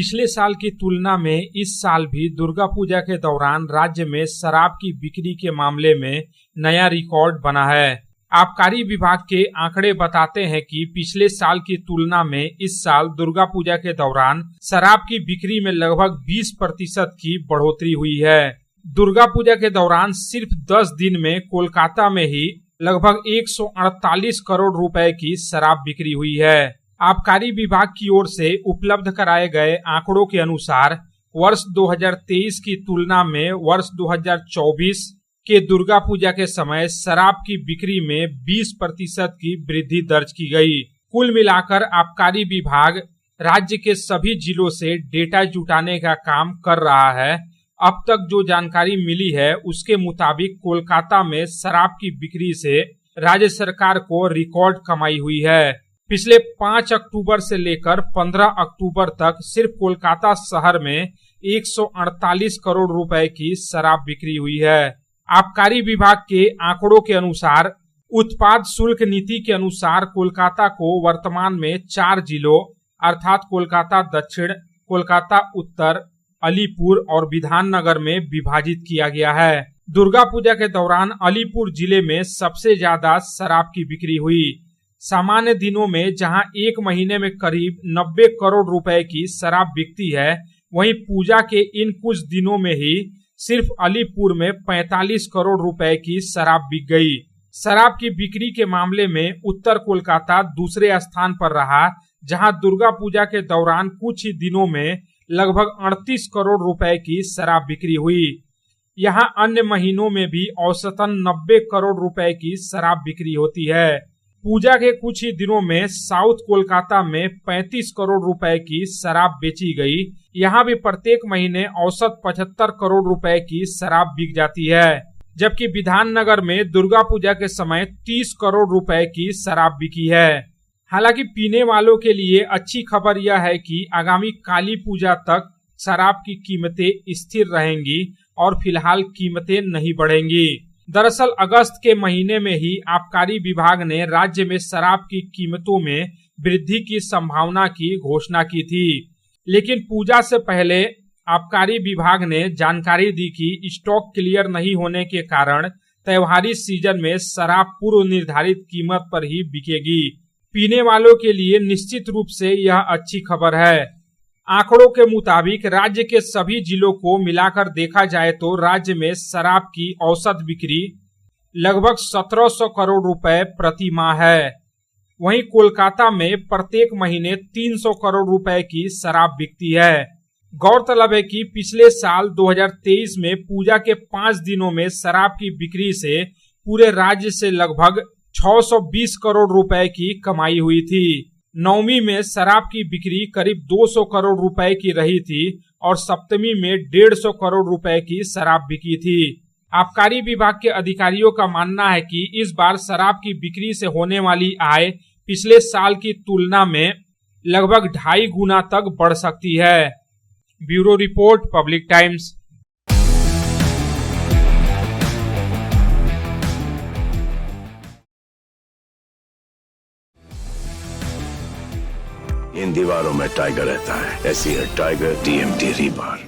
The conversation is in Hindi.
पिछले साल की तुलना में इस साल भी दुर्गा पूजा के दौरान राज्य में शराब की बिक्री के मामले में नया रिकॉर्ड बना है। आबकारी विभाग के आंकड़े बताते हैं कि पिछले साल की तुलना में इस साल दुर्गा पूजा के दौरान शराब की बिक्री में लगभग 20% की बढ़ोतरी हुई है। दुर्गा पूजा के दौरान सिर्फ 10 दिन में कोलकाता में ही लगभग 148 करोड़ रुपए की शराब बिक्री हुई है। आबकारी विभाग की ओर से उपलब्ध कराए गए आंकड़ों के अनुसार वर्ष 2023 की तुलना में वर्ष 2024 के दुर्गा पूजा के समय शराब की बिक्री में 20% की वृद्धि दर्ज की गई। कुल मिलाकर आबकारी विभाग राज्य के सभी जिलों से डेटा जुटाने का काम कर रहा है। अब तक जो जानकारी मिली है उसके मुताबिक कोलकाता में शराब की बिक्री से राज्य सरकार को रिकॉर्ड कमाई हुई है। पिछले 5 अक्टूबर से लेकर 15 अक्टूबर तक सिर्फ कोलकाता शहर में 148 करोड़ रुपए की शराब बिक्री हुई है। आबकारी विभाग के आंकड़ों के अनुसार उत्पाद शुल्क नीति के अनुसार कोलकाता को वर्तमान में 4 जिलों अर्थात कोलकाता दक्षिण, कोलकाता उत्तर, अलीपुर और विधाननगर में विभाजित किया गया है। दुर्गा पूजा के दौरान अलीपुर जिले में सबसे ज्यादा शराब की बिक्री हुई। सामान्य दिनों में जहां एक महीने में करीब 90 करोड़ रुपए की शराब बिकती है, वहीं पूजा के इन कुछ दिनों में ही सिर्फ अलीपुर में 45 करोड़ रुपए की शराब बिक गई। शराब की बिक्री के मामले में उत्तर कोलकाता दूसरे स्थान पर रहा, जहां दुर्गा पूजा के दौरान कुछ ही दिनों में लगभग 38 करोड़ रुपए की शराब बिक्री हुई। यहां अन्य महीनों में भी औसतन 90 करोड़ रुपए की शराब बिक्री होती है। पूजा के कुछ ही दिनों में साउथ कोलकाता में 35 करोड़ रुपए की शराब बेची गई। यहाँ भी प्रत्येक महीने औसत 75 करोड़ रुपए की शराब बिक जाती है, जबकि विधाननगर में दुर्गा पूजा के समय 30 करोड़ रुपए की शराब बिकी है। हालांकि पीने वालों के लिए अच्छी खबर यह है कि आगामी काली पूजा तक शराब की कीमतें स्थिर रहेंगी और फिलहाल कीमतें नहीं बढ़ेंगी। दरअसल अगस्त के महीने में ही आबकारी विभाग ने राज्य में शराब की कीमतों में वृद्धि की संभावना की घोषणा की थी, लेकिन पूजा से पहले आबकारी विभाग ने जानकारी दी कि स्टॉक क्लियर नहीं होने के कारण त्योहारी सीजन में शराब पूर्व निर्धारित कीमत पर ही बिकेगी। पीने वालों के लिए निश्चित रूप से यह अच्छी खबर है। आंकड़ों के मुताबिक राज्य के सभी जिलों को मिलाकर देखा जाए तो राज्य में शराब की औसत बिक्री लगभग 1700 करोड़ रुपए प्रति माह है। वहीं कोलकाता में प्रत्येक महीने 300 करोड़ रुपए की शराब बिकती है। गौरतलब है कि पिछले साल 2023 में पूजा के 5 दिनों में शराब की बिक्री से पूरे राज्य से लगभग 620 करोड़ रुपए की कमाई हुई थी। नवमी में शराब की बिक्री करीब 200 करोड़ रुपए की रही थी और सप्तमी में 150 करोड़ रुपए की शराब बिकी थी। आबकारी विभाग के अधिकारियों का मानना है कि इस बार शराब की बिक्री से होने वाली आय पिछले साल की तुलना में लगभग 2.5 गुना तक बढ़ सकती है। Bureau report, public times. इन दीवारों में टाइगर रहता है, ऐसी है टाइगर TMT रीबार।